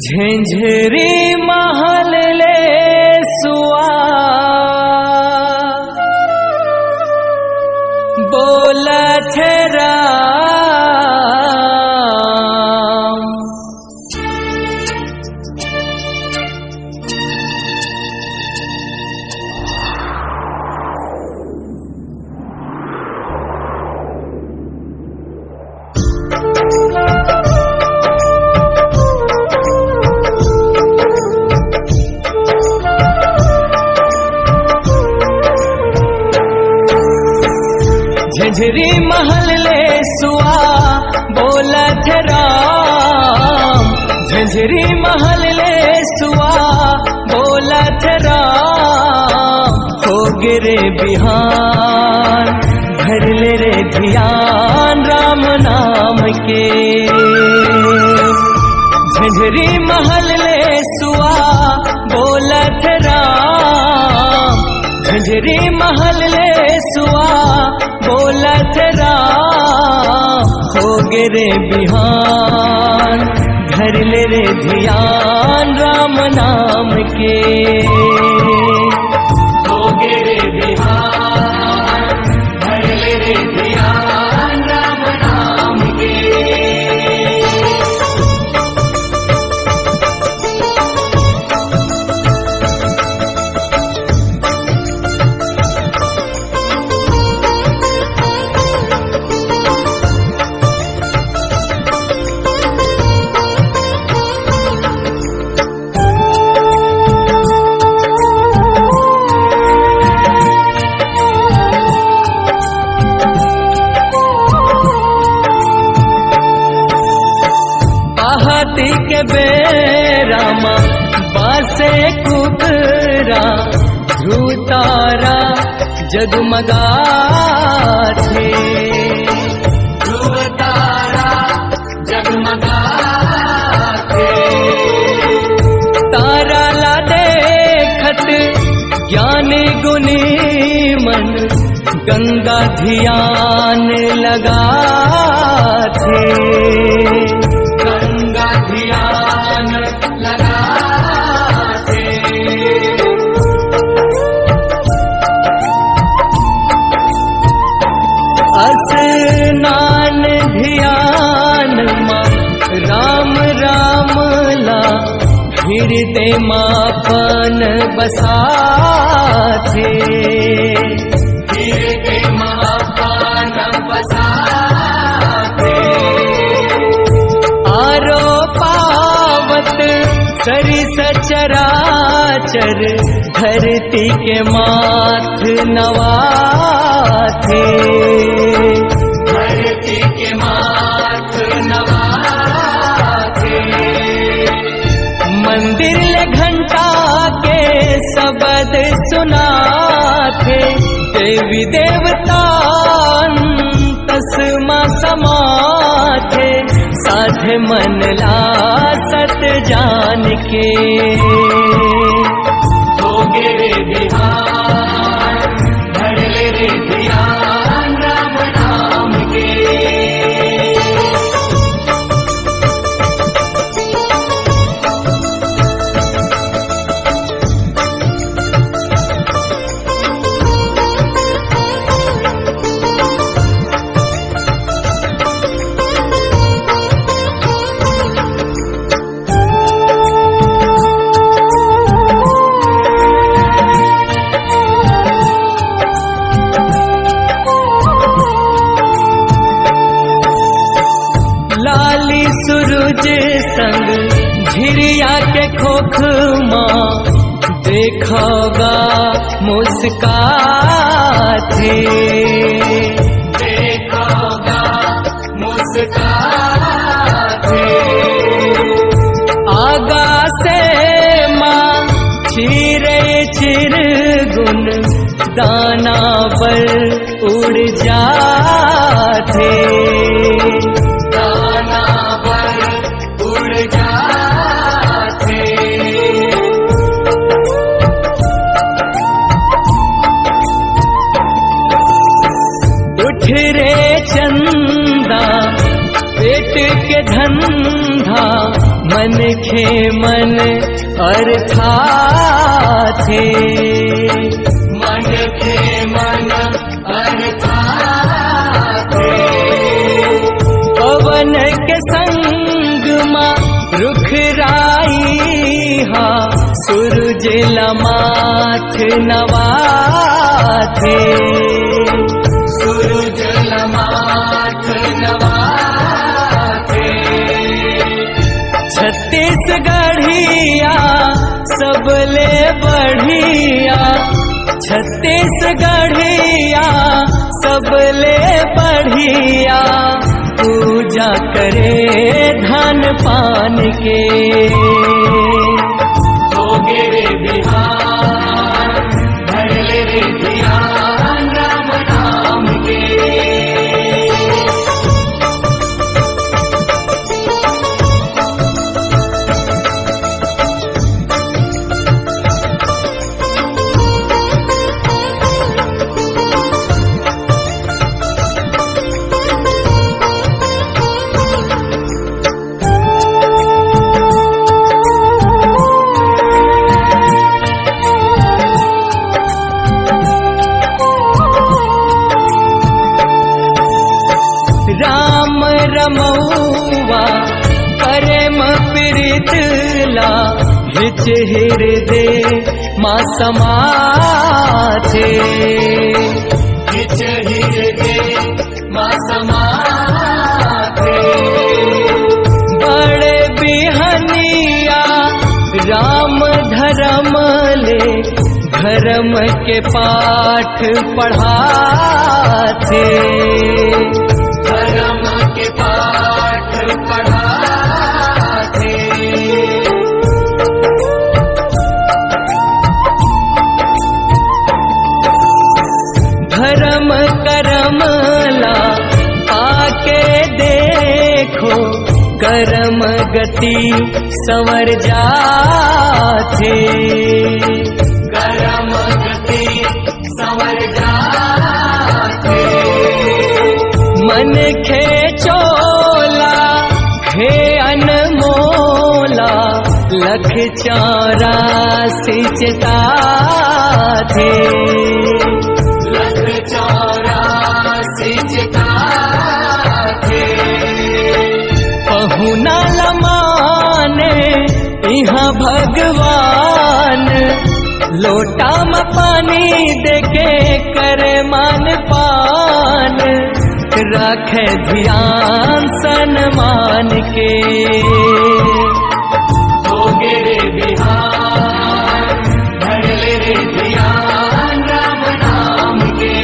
झंझरी महल ले सुआ बोलत राम। झंझरी महल ले सुआ बोलत राम। झंझरी महल ले सुआ बोलत राम। हो गिरे बिहान धर ले रे ध्यान राम नाम के। झंझरी महल ले सुआ बोलत राम। झंझरी महल ले सुआ बोलत राम। हो गिरे बिहान धर ले रे ध्यान राम नाम के। हो गिरे बिहान धर ले रे ध्यान राम नाम के। आहती के बेरामा बासे कुकरा ध्रुव तारा जगमगाथे। ध्रुव तारा जगमगाथे। तारा ला देखत ज्ञानी गुनी मन गंगा ध्यान लगाथे। गंगा ध्यान लगाथे। स्नान ध्यान मा राम राम ला हृदय मापन बसाथे। हृदय मापन बसाथे। आरो पावत सरिस चराचर धरती के माथ नवाथे। धरती के माथ नवाथे। मंदिर ले घंटा के शब्द सुनाथे। देवी देवता तस्मा समाथे। साध मन ला सत जान के। हो गिरे बिहान धर ले रे ध्यान राम नाम के। लाली सूरज संग झिरिया के खोख माँ देखोगा मुस्काथे। देखोगा मुस्काथे। आगा से माँ चिरे चिर गुन दाना पर उड़ जाथे। दाना पर उड़ जाथे। उठ रे चंदा पेट के धंधा मन खे मन अर्थाथे मन खे मन अर्थाथे पवन के संग मां रुख राई हा सूरज लमाथ नवाथे सूरज लमाथ नवाथे छत्तीसगढ़िया सबले बढ़िया छत्तीसगढ़िया सबले बढ़िया पूजा करे धन पान के हो गे रे बिहान धरले रे ध्यान राम नाम के राम रमौवा प्रेम प्रीत ला हिच हृदय मां समाथे हिच हृदय मां समाथे बड़े बिहनिया राम धर्म ले धर्म के पाठ पढ़ाथे धर्म के पाठ पढ़ाथे धर्म करम ला आके देखो कर्म गति संवर जाथे कर्म गति संवर जाथे मन खे चोला हे अनमोला लख 84 चिताथे लख 84 चिताथे पहुना लमाने इहाँ भगवान लोटा में पानी देके करे मान पान राखे ध्यान सन्मान के हो गे रे बिहान धरले रे ध्यान राम नाम के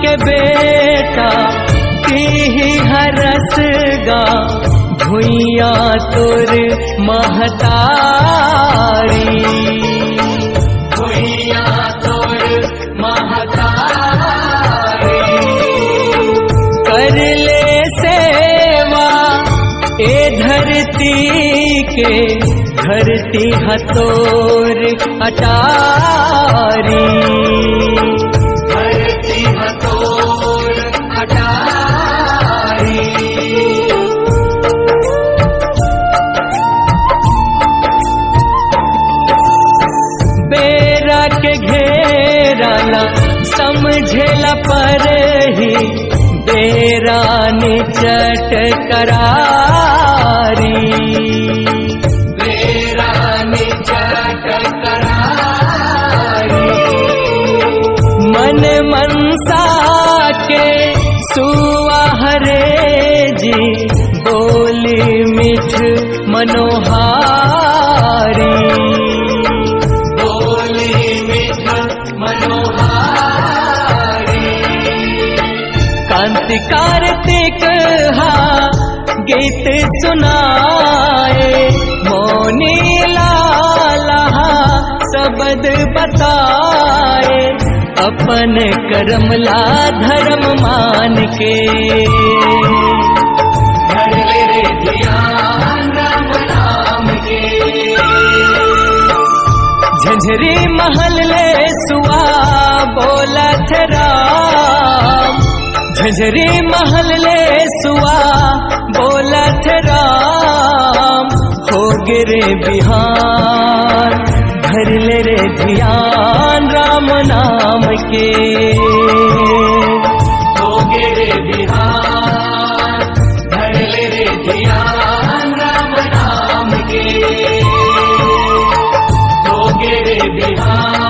के बेटा की हरस गा भुइया तुर महतारी भुइया तुर महतारी कर ले सेवा ए धरती के धरती हतोर अटारी हतोर अटारी बेरा के घेराला समझेला पर ही बेरा निचट करारी बेरा निचट करारी मन मनसा के सुआहरे जी बोली मिठ मनोहारी बोली मिठ मनोहारी कांति कार्तिक हा गीत सुनाए, मौनी लाला शब्द बताए, अपन करमला धर्म मान के। धर ले रे ध्यान राम नाम के। झंझरी महल ले सुआ बोलत राम, झंझरी महल ले सुआ बोलत राम, हो गिरे बिहान धर ले रे ध्यान राम नाम के। हो गिरे बिहान धर ले रे ध्यान राम नाम के। हो गिरे बिहान